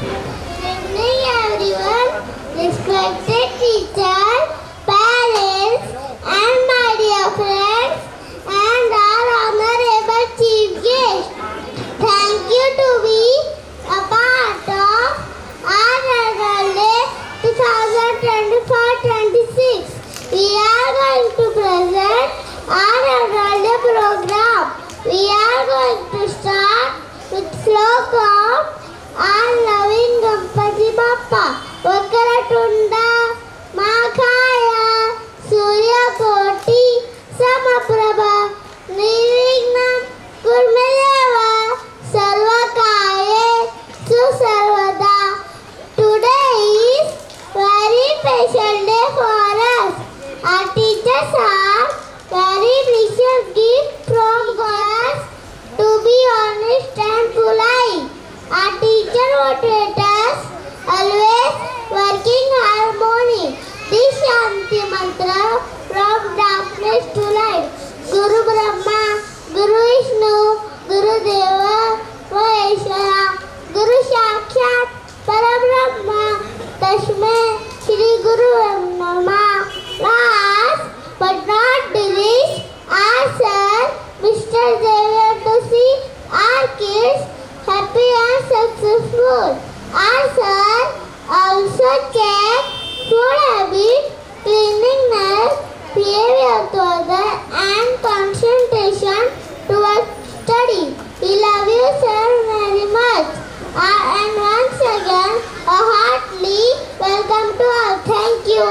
evening, everyone. Respected teachers, parents, and my dear friends, and our honorable chief guest. Thank you to be a part of our annual day 2024-26. We are going to present our annual day program. We are going to start with slokam our loving Gampati Bappa. Vakaratunda Makaya Surya Koti Samaprabha Nirvignam Kurmadeva Sarvakaye Susarvada. Today is very special day for us. Our teachers are very precious gift from God to be honest and polite. Our teacher motivates us always working harmony. This Shanti mantra from darkness to light. Guru Brahma, Guru Vishnu, Guru Deva, Maheshwara, Guru Sakshat, Parabrahma, Tasmai, Shri Guru Namah. Last but not the least, our sir, Mr. Xavier, to see our kids happy and successful. Our sir also check food habit, cleanliness, behavior to others, and concentration towards study. We love you, sir, very much. And once again, a heartily welcome to all. Thank you.